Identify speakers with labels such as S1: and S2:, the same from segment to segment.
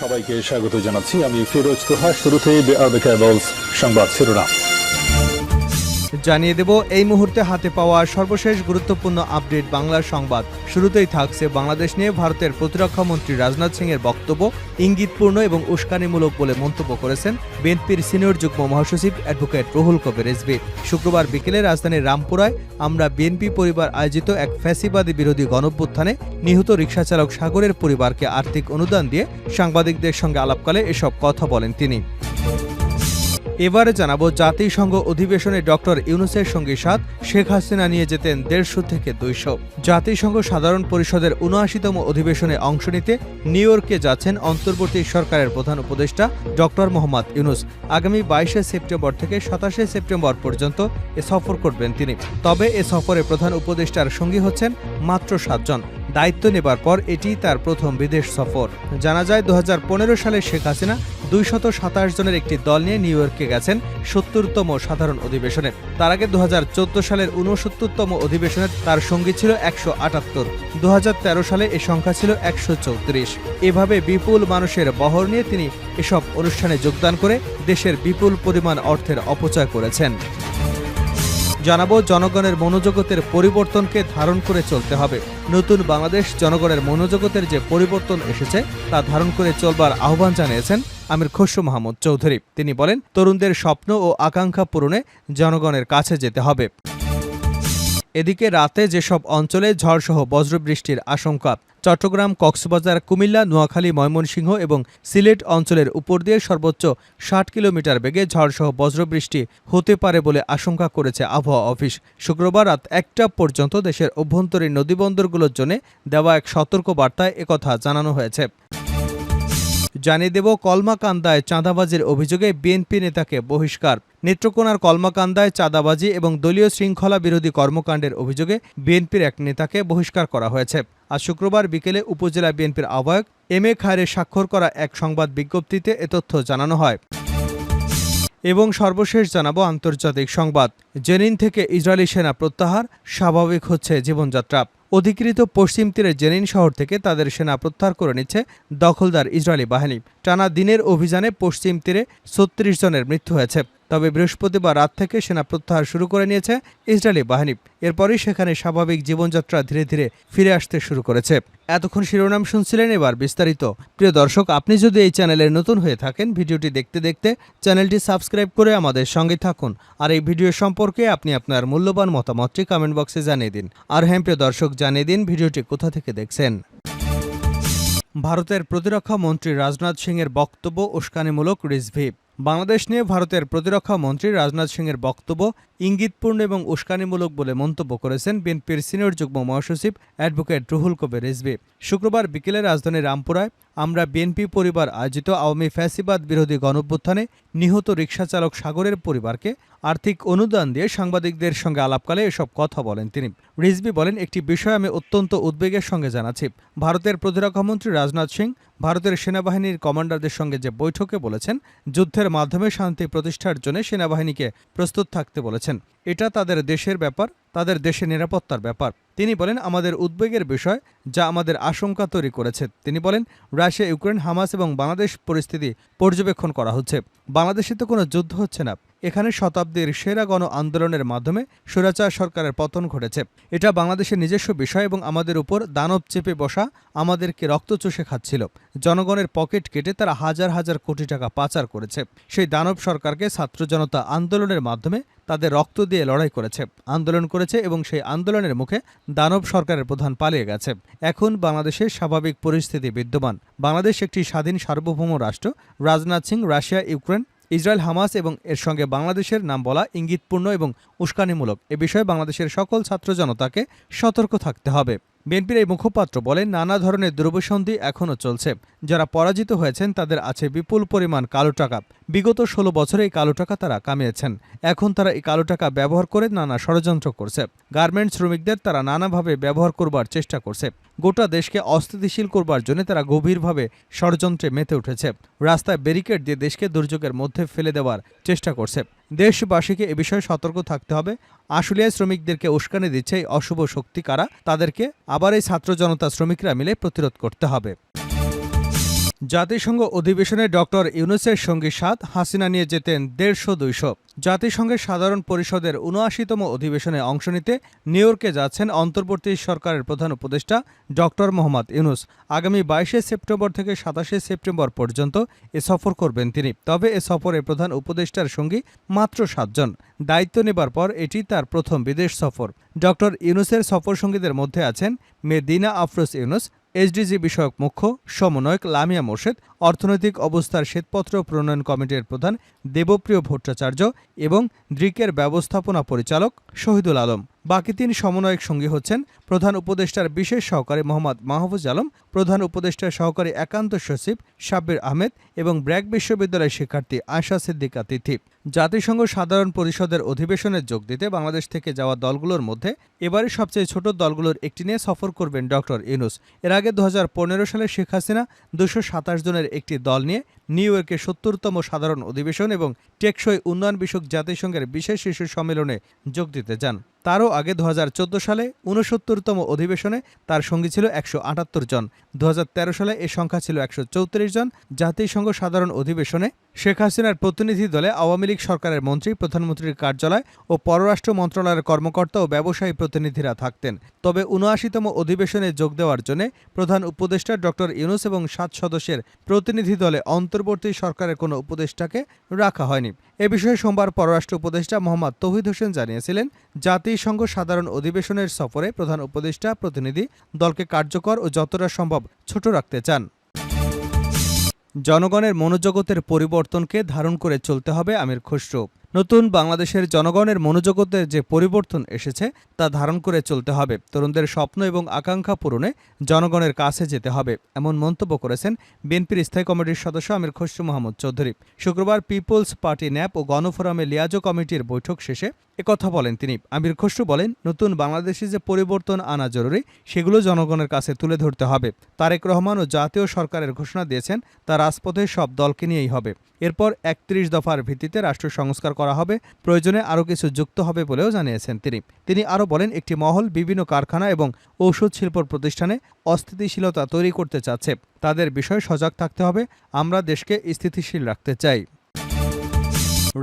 S1: সবাইকে স্বাগত জানাচ্ছি। আমি ফিরোজ তোহা। শুরুতেই সংবাদ শিরোনাম
S2: জানিয়ে দেব এই মুহূর্তে হাতে পাওয়া সর্বশেষ গুরুত্বপূর্ণ আপডেট বাংলার সংবাদ। শুরুতেই থাকছে বাংলাদেশ নিয়ে ভারতের প্রতিরক্ষা মন্ত্রী রাজনাথ সিং এর বক্তব্য ইঙ্গিতপূর্ণ এবং উস্কানিমূলক বলে মন্তব্য করেছেন বিএনপির সিনিয়র যুগ্ম মহাসচিব অ্যাডভোকেট রুহুল কবির রিজভী। শুক্রবার বিকেলে রাজধানীর রামপুরায় আমরা বিএনপি পরিবার আয়োজিত এক ফ্যাসিবাদী বিরোধী গণঅভ্যুত্থানে নিহত রিকশাচালক সাগরের পরিবারকে আর্থিক অনুদান দিয়ে সাংবাদিকদের সঙ্গে আলাপকালে এসব কথা বলেন তিনি। এবারে জানাবো জাতিসংঘ অধিবেশনে ডক্টর ইউনূসের সঙ্গে সাথ শেখ হাসিনা নিয়ে যেতেন 150 থেকে 200। জাতিসংঘ সাধারণ পরিষদের ৭৯তম অধিবেশনে অংশ নিতে নিউ ইয়র্কে যাচ্ছেন অন্তর্বর্তী সরকারের প্রধান উপদেষ্টা ডক্টর মোহাম্মদ ইউনূস। আগামী ২২শে সেপ্টেম্বর থেকে ২৭শে সেপ্টেম্বর পর্যন্ত এ সফর করবেন তিনি। তবে এ সফরে প্রধান উপদেষ্টার সঙ্গী হচ্ছেন মাত্র ৭ জন। দায়িত্ব নেবার পর এটি তার প্রথম বিদেশ সফর। জানা যায় ২০১৫ সালে শেখ হাসিনা ২২৭ জনের একটি দল নিয়ে নিউ ইয়র্কে গেছেন ৭০তম সাধারণ অধিবেশনে। তার আগে ২০১৪ সালের ৬৯তম অধিবেশনে তার সঙ্গী ছিল ১৭৮। ২০১৩ সালে এ সংখ্যা ছিল ১৩৪। এভাবে বিপুল মানুষের বহর নিয়ে তিনি এসব অনুষ্ঠানে যোগদান করে দেশের বিপুল পরিমাণ অর্থের অপচয় করেছেন। জানাবো জনগণের মনোজগতের পরিবর্তনকে ধারণ করে চলতে হবে। নতুন বাংলাদেশ জনগণের মনোজগতের যে পরিবর্তন এসেছে তা ধারণ করে চলবার আহ্বান জানিয়েছেন আমির খসরু মাহমুদ চৌধুরী। তিনি বলেন, তরুণদের স্বপ্ন ও আকাঙ্ক্ষা পূরণে জনগণের কাছে যেতে হবে। এদিকে রাতে যেসব অঞ্চলে ঝড়সহ বজ্রবৃষ্টির আশঙ্কা, চট্টগ্রাম, কক্সবাজার, কুমিল্লা, নোয়াখালী, ময়মনসিংহ এবং সিলেট অঞ্চলের উপর দিয়ে সর্বোচ্চ ৬০ কিলোমিটার বেগে ঝড়সহ বজ্রবৃষ্টি হতে পারে বলে আশঙ্কা করেছে আবহাওয়া অফিস। শুক্রবার রাত ১টা পর্যন্ত দেশের অভ্যন্তরীণ নদীবন্দরগুলোর জন্য দেওয়া এক সতর্ক বার্তায় একথা জানানো হয়েছে। জানিয়ে দেব কলমাকান্দায় চাঁদাবাজির অভিযোগে বিএনপি নেতাকে বহিষ্কার। নেত্রকোনার কলমাকান্দায় চাঁদাবাজি এবং দলীয় শৃঙ্খলা বিরোধী কর্মকাণ্ডের অভিযোগে বিএনপির এক নেতাকে বহিষ্কার করা হয়েছে। আজ শুক্রবার বিকেলে উপজেলা বিএনপির আহ্বায়ক এম এ খায়রে স্বাক্ষর করা এক সংবাদ বিজ্ঞপ্তিতে এ তথ্য জানানো হয়। এবং সর্বশেষ জানাবো আন্তর্জাতিক সংবাদ। জেনিন থেকে ইসরায়েলি সেনা প্রত্যাহার, স্বাভাবিক হচ্ছে জীবনযাত্রা। অধিকৃত পশ্চিম তীরের জেনিন শহর থেকে তাদের সেনা প্রত্যাহার করে নিচ্ছে দখলদার ইসরায়েলি বাহিনী। টানা দিনের অভিযানে পশ্চিম তীরে ৩৬ জনের মৃত্যু হয়েছে। তবে বৃহস্পতিবার রাত থেকে সেনা প্রত্যাহার শুরু করে নিয়েছে ইসরায়েলি বাহিনী। এরপরই সেখানে স্বাভাবিক জীবনযাত্রা ধীরে ধীরে ফিরে আসতে শুরু করেছে। এতক্ষণ শিরোনাম শুনছিলেন, এবার বিস্তারিত। প্রিয় দর্শক, আপনি যদি এই চ্যানেলের নতুন হয়ে থাকেন, ভিডিওটি দেখতে দেখতে চ্যানেলটি সাবস্ক্রাইব করে আমাদের সঙ্গে থাকুন। আর এই ভিডিও সম্পর্কে আপনি আপনার মূল্যবান মতামতটি কমেন্ট বক্সে জানিয়ে দিন। আর হ্যাঁ প্রিয় দর্শক, জানিয়ে দিন ভিডিওটি কোথা থেকে দেখছেন। ভারতের প্রতিরক্ষা মন্ত্রী রাজনাথ সিং এর বক্তব্য উস্কানিমূলক রিজভী। বাংলাদেশ নিয়ে ভারতের প্রতিরক্ষা মন্ত্রী রাজনাথ সিং এর বক্তব্য ইঙ্গিতপূর্ণ এবং উস্কানিমূলক বলে মন্তব্য করেছেন বিএনপির সিনিয়র যুগ্ম মহাসচিব অ্যাডভোকেট রুহুল কবির রিজভী। শুক্রবার বিকেলে রাজধানীর রামপুরায় আমরা বিএনপি পরিবার আয়োজিত আওয়ামী ফ্যাসিবাদ বিরোধী গণঅভ্যুত্থানে নিহত রিকশাচালক সাগরের পরিবারকে আর্থিক অনুদান দিয়ে সাংবাদিকদের সঙ্গে আলাপকালে এসব কথা বলেন তিনি। রিজভী বলেন, একটি বিষয় আমি অত্যন্ত উদ্বেগের সঙ্গে জানাচ্ছি। ভারতের প্রতিরক্ষামন্ত্রী রাজনাথ সিং ভারতের সেনাবাহিনীর কমান্ডারদের সঙ্গে যে বৈঠকে বলেছেন, যুদ্ধের মাধ্যমে শান্তি প্রতিষ্ঠার জন্য সেনাবাহিনীকে প্রস্তুত থাকতে বলেছেন। এটা তাদের দেশের ব্যাপার, তাদের দেশের নিরাপত্তার ব্যাপার। তিনি বলেন, আমাদের উদ্বেগের বিষয় যা আমাদের আশঙ্কা তৈরি করেছে। তিনি বলেন, রাশিয়া, ইউক্রেন, হামাস এবং বাংলাদেশ পরিস্থিতি পর্যবেক্ষণ করা হচ্ছে। বাংলাদেশে তো কোনো যুদ্ধ হচ্ছে না। এখানে শতাব্দীর সেরা গণ আন্দোলনের মাধ্যমে স্বৈরাচার সরকারের পতন ঘটেছে। এটা বাংলাদেশের নিজস্ব বিষয় এবং আমাদের উপর দানব চেপে বসা আমাদেরকে রক্ত চষে খাচ্ছিল। জনগণের পকেট কেটে তারা হাজার হাজার কোটি টাকা পাচার করেছে। সেই দানব সরকারকে ছাত্র জনতা আন্দোলনের মাধ্যমে তাদের রক্ত দিয়ে লড়াই করেছে, আন্দোলন করেছে এবং সেই আন্দোলনের মুখে দানব সরকারের প্রধান পালিয়ে গেছে। এখন বাংলাদেশের স্বাভাবিক পরিস্থিতি বিদ্যমান। বাংলাদেশ একটি স্বাধীন সার্বভৌম রাষ্ট্র। Rajnath Singh Russia, Ukraine, Israel, Hamas এবং এর সঙ্গে বাংলাদেশের নাম বলা ইঙ্গিতপূর্ণ এবং উস্কানিমূলক। এ বিষয়ে বাংলাদেশের সকল ছাত্র জনতাকে সতর্ক থাকতে হবে। বিএনপির এই মুখপাত্র বলেন, নানা ধরনের দুরভিসন্ধি এখনও চলছে। যারা পরাজিত হয়েছেন তাদের আছে বিপুল পরিমাণ কালো টাকা। বিগত ১৬ বছরে এই কালো টাকা তারা কামিয়েছেন। এখন তারা এই কালো টাকা ব্যবহার করে নানা ষড়যন্ত্র করছে। গার্মেন্টস শ্রমিকদের তারা নানাভাবে ব্যবহার করবার চেষ্টা করছে। গোটা দেশকে অস্থিতিশীল করবার জন্য তারা গভীরভাবে ষড়যন্ত্রে মেতে উঠেছে। রাস্তায় ব্যারিকেড দিয়ে দেশকে দুর্যোগের মধ্যে ফেলে দেওয়ার চেষ্টা করছে। দেশবাসীকে এ বিষয়ে সতর্ক থাকতে হবে। আশুলিয়ায় শ্রমিকদেরকে উস্কানি দিচ্ছে এই অশুভ শক্তি কারা, তাদেরকে আবার এই ছাত্র জনতা শ্রমিকরা মিলে প্রতিরোধ করতে হবে। জাতিসংঘ অধিবেশনে ডক্টর ইউনূসের সঙ্গী সাথ, হাসিনা নিয়ে যেতেন 150-200। জাতিসংঘের সাধারণ পরিষদের ৭৯তম অধিবেশনে অংশ নিতে নিউ ইয়র্কে যাচ্ছেন অন্তর্বর্তী সরকারের প্রধান উপদেষ্টা ডক্টর মোহাম্মদ ইউনূস। আগামী ২২শে সেপ্টেম্বর থেকে ২৭শে সেপ্টেম্বর পর্যন্ত এ সফর করবেন তিনি। তবে এ সফরে প্রধান উপদেষ্টার সঙ্গী মাত্র ৭ জন। দায়িত্ব নেবার পর এটি তার প্রথম বিদেশ সফর। ডক্টর ইউনূসের সফরসঙ্গীদের মধ্যে আছেন মেয়ে দিনা আফরোজ ইউনূস, এইচডিজি বিষয়ক মুখ্য সমন্বয়ক লামিয়া মোর্শেদ, অর্থনৈতিক অবস্থার শ্বেতপত্র প্রণয়ন কমিটির প্রধান দেবপ্রিয় ভট্টাচার্য এবং দ্রিকের ব্যবস্থাপনা পরিচালক শহীদুল আলম। বাকি ৩ সমন্বয়ক সঙ্গী হচ্ছেন প্রধান উপদেষ্টার বিশেষ সহকারী মোহাম্মদ মাহফুজ আলম, প্রধান উপদেষ্টার সহকারী একান্ত সচিব সাব্বির আহমেদ এবং ব্র্যাক বিশ্ববিদ্যালয়ের শিক্ষার্থী আয়শা সিদ্দিকা তিথি। জাতিসংঘ সাধারণ পরিষদের অধিবেশনে যোগ দিতে বাংলাদেশ থেকে যাওয়া দলগুলোর মধ্যে এবারে সবচেয়ে ছোট দলগুলোর একটি নিয়ে সফর করবেন ডক্টর ইউনূস। এর আগে ২০১৫ সালে শেখ হাসিনা ২২৭ জনের একটি দল নিয়ে নিউ ইয়র্কে ৭০তম সাধারণ অধিবেশন এবং টেকসই উন্নয়ন বিষয়ক জাতিসংঘের বিশেষ শীর্ষ সম্মেলনে যোগ দিতে যান। তারও আগে ২০১৪ সালে ৬৯তম অধিবেশনে তার সঙ্গী ছিল ১৭৮ জন। ২০১৩ সালে এ সংখ্যা ছিল ১৩৪ জন। জাতিসংঘ সাধারণ অধিবেশনে শেখ হাসিনার প্রতিনিধি দলে আওয়ামী লীগ সরকারের মন্ত্রী, প্রধানমন্ত্রীর কার্যালয় ও পররাষ্ট্র মন্ত্রণালয়ের কর্মকর্তা ও ব্যবসায়ী প্রতিনিধিরা থাকতেন। তবে ৭৯তম অধিবেশনে যোগ দেওয়ার জন্য প্রধান উপদেষ্টা ডক্টর ইউনূস এবং ৭ সদস্যের প্রতিনিধি দলে অন্তর্বর্তী সরকারের কোনো উপদেষ্টাকে রাখা হয়নি। এ বিষয়ে সোমবার পররাষ্ট্র উপদেষ্টা মোহাম্মদ তৌহিদ হোসেন জানিয়েছিলেন, জাতিসংঘ সাধারণ অধিবেশনের সফরে প্রধান উপদেষ্টা প্রতিনিধি দলকে কার্যকর ও যতটা সম্ভব ছোট রাখতে চান। জনগণের মনোজগতের পরিবর্তনকে ধারণ করে চলতে হবে আমির খসরু। নতুন বাংলাদেশের জনগণের মনোজগতে যে পরিবর্তন এসেছে তা ধারণ করে চলতে হবে। তরুণদের স্বপ্ন এবং আকাঙ্ক্ষা পূরণে জনগণের কাছে যেতে হবে, এমন মন্তব্য করেছেন বিএনপির স্থায়ী কমিটির সদস্য আমির খসরু মাহমুদ চৌধুরী। শুক্রবার পিপলস পার্টি ন্যাপ ও গণফোরামে লিয়াজো কমিটির বৈঠক শেষে একথা বলেন তিনি। আমির খসরু বলেন, নতুন বাংলাদেশে যে পরিবর্তন আনা জরুরি সেগুলো জনগণের কাছে তুলে ধরতে হবে। তারেক রহমান ও জাতীয় সরকারের ঘোষণা দিয়েছেন তা রাজপথে সব দলকে নিয়েই হবে। এরপর ৩১ দফার ভিত্তিতে রাষ্ট্র সংস্কার করা হবে, প্রয়োজনে আরও কিছু যুক্ত হবে বলেও জানিয়েছেন তিনি আরও বলেন, একটি মহল বিভিন্ন কারখানা এবং ঔষধ শিল্প প্রতিষ্ঠানে অস্থিতিশীলতা তৈরি করতে চাচ্ছে। তাদের বিষয়ে সজাগ থাকতে হবে। আমরা দেশকে স্থিতিশীল রাখতে চাই।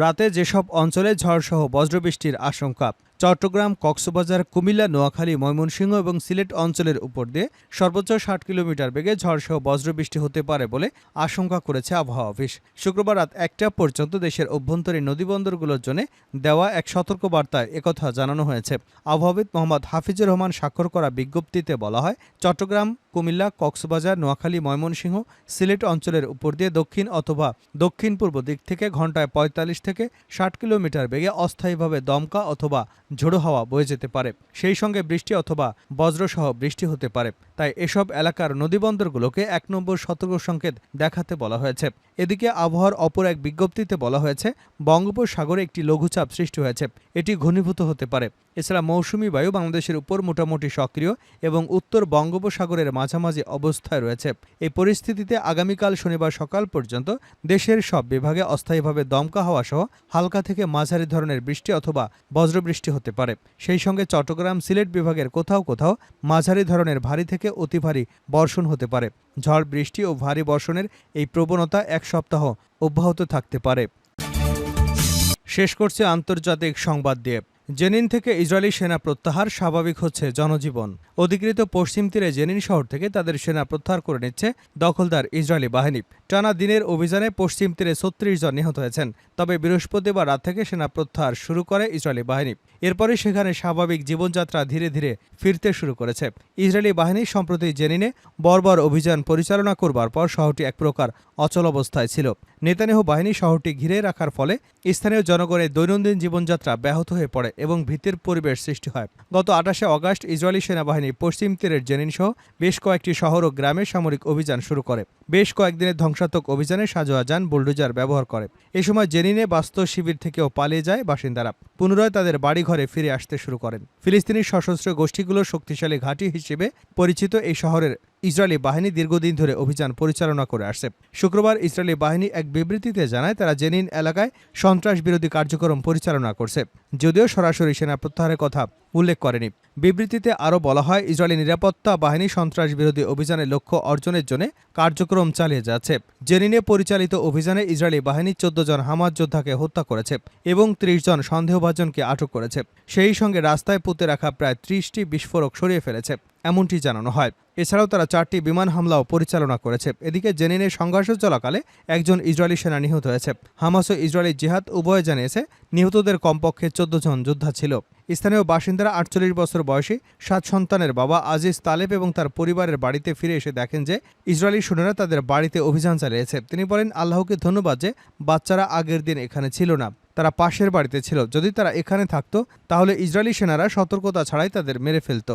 S2: রাতে যেসব অঞ্চলে ঝড়সহ বজ্রবৃষ্টির আশঙ্কা। চট্টগ্রাম, কক্সবাজার, কুমিল্লা, নোয়াখালী, ময়মনসিংহ এবং সিলেট অঞ্চলের উপর দিয়ে সর্বোচ্চ ৬০ কিলোমিটার বেগে ঝড়সহ বজ্রবৃষ্টি হতে পারে বলে আশঙ্কা করেছে আবহাওয়া অফিস। শুক্রবার রাত ১টা পর্যন্ত দেশের অভ্যন্তরীণ নদীবন্দরগুলোর জন্য দেওয়া এক সতর্কবার্তায় একথা জানানো হয়েছে। আবহাওয়াবিদ মোহাম্মদ হাফিজুর রহমান স্বাক্ষর করা বিজ্ঞপ্তিতে বলা হয়, চট্টগ্রাম, কুমিল্লা, কক্সবাজার, নোয়াখালী, ময়মনসিংহ, সিলেট অঞ্চলের উপর দিয়ে দক্ষিণ অথবা দক্ষিণ পূর্ব দিক থেকে ঘন্টায় ৪৫ থেকে ৬০ কিলোমিটার বেগে অস্থায়ীভাবে দমকা অথবা ঝোড়ো হাওয়া বয়ে যেতে পারে। সেই সঙ্গে বৃষ্টি অথবা বজ্রসহ বৃষ্টি হতে পারে। তাই এসব এলাকার নদীবন্দরগুলোকে ১ নম্বর সতর্ক সংকেত দেখাতে বলা হয়েছে। এদিকে আবহাওয়ার অপর এক বিজ্ঞপ্তিতে বলা হয়েছে, বঙ্গোপসাগরে একটি লঘুচাপ সৃষ্টি হয়েছে, এটি ঘনীভূত হতে পারে। এছাড়া মৌসুমী বায়ু বাংলাদেশের উপর মোটামুটি সক্রিয় এবং উত্তর বঙ্গোপসাগরের মাঝামাঝি অবস্থায় রয়েছে। এই পরিস্থিতিতে আগামীকাল শনিবার সকাল পর্যন্ত দেশের সব বিভাগে অস্থায়ীভাবে দমকা হাওয়া সহ হালকা থেকে মাঝারি ধরনের বৃষ্টি অথবা বজ্রবৃষ্টি হতে পারে। সেই সঙ্গে চট্টগ্রাম, সিলেট বিভাগের কোথাও কোথাও মাঝারি ধরনের ভারী থেকে অতি ভারী বর্ষণ হতে পারে। ঝড়, বৃষ্টি ও ভারী বর্ষণের এই প্রবণতা ১ সপ্তাহ অব্যাহত থাকতে পারে। শেষ করছে আন্তর্জাতিক সংবাদ দিয়ে। জেনিন থেকে ইসরায়েলি সেনা প্রত্যাহার, স্বাভাবিক হচ্ছে জনজীবন। অধিকৃত পশ্চিম তীরে জেনিন শহর থেকে তাদের সেনা প্রত্যাহার করে নিচ্ছে দখলদার ইসরায়েলি বাহিনী। টানা দিনের অভিযানে পশ্চিম তীরে ৩৬ জন নিহত হয়েছেন। তবে বৃহস্পতিবার রাত থেকে সেনা প্রত্যাহার শুরু করে ইসরায়েলি বাহিনী। এরপরে সেখানে স্বাভাবিক জীবনযাত্রা ধীরে ধীরে ফিরতে শুরু করেছে। ইসরায়েলি বাহিনী সম্প্রতি জেনিনে বর্বর অভিযান পরিচালনা করবার পর শহরটি এক প্রকার অচল অবস্থায় ছিল। নেতানিয়াহু বাহিনী শহরটি ঘিরে রাখার ফলে স্থানীয় জনগণের দৈনন্দিন জীবনযাত্রা ব্যাহত হয়ে পড়ে এবং ভীতির পরিবেশ সৃষ্টি হয়। গত ২৮শে অগাস্ট ইসরায়েলি সেনাবাহিনী পশ্চিম তীরের জেনিন সহ বেশ কয়েকটি শহর ও গ্রামে সামরিক অভিযান শুরু করে। বেশ কয়েকদিনের ধ্বংসাত্মক অভিযানে সাঁজোয়া যান বুলডোজার ব্যবহার করে। এ সময় জেনিনে বাস্তব শিবির থেকেও পালিয়ে যায় বাসিন্দারা। পুনরায় তাদের বাড়িঘরে ফিরে আসতে শুরু করেন। ফিলিস্তিনি সশস্ত্র গোষ্ঠীগুলোর শক্তিশালী ঘাঁটি হিসেবে পরিচিত এই শহরের ইসরায়েলি বাহিনী দীর্ঘদিন ধরে অভিযান পরিচালনা করে আসছে। শুক্রবার ইসরায়েলি বাহিনী এক বিবৃতিতে জানায়, তারা জেনিন এলাকায় সন্ত্রাস বিরোধী কার্যক্রম পরিচালনা করছে। যদিও সরাসরি সেনা প্রত্যাহারের কথা উল্লেখ করেনি। বিবৃতিতে আরও বলা হয়, ইসরায়েলি নিরাপত্তা বাহিনী সন্ত্রাস বিরোধী অভিযানের লক্ষ্য অর্জনের জন্য কার্যক্রম চালিয়ে যাচ্ছে। জেনিনে পরিচালিত অভিযানে ইসরায়েলি বাহিনী 14 জন হামাস যোদ্ধাকে হত্যা করেছে এবং 30 জন সন্দেহভাজনকে আটক করেছে। সেই সঙ্গে রাস্তায় পুঁতে রাখা প্রায় 30টি বিস্ফোরক সরিয়ে ফেলেছে, এমনটি জানানো হয়। এছাড়াও তারা 4টি বিমান হামলাও পরিচালনা করেছে। এদিকে জেনিনে সংঘর্ষ চলাকালে একজন ইসরায়েলি সেনা নিহত হয়েছে। হামাস ও ইসরায়েলি জিহাদ উভয়ে জানিয়েছে নিহতদের কমপক্ষে 14 জন যোদ্ধা ছিল। স্থানীয় বাসিন্দারা 48 বছর বয়সী 7 সন্তানের বাবা আজিজ তালেব এবং তার পরিবারের বাড়িতে ফিরে এসে দেখেন যে ইসরায়েলি সৈন্যরা তাদের বাড়িতে অভিযান চালিয়েছে। তিনি বলেন, আল্লাহকে ধন্যবাদ যে বাচ্চারা আগের দিন এখানে ছিল না, তারা পাশের বাড়িতে ছিল। যদি তারা এখানে থাকতো তাহলে ইসরায়েলি সেনারা সতর্কতা ছাড়াই তাদের মেরে ফেলত।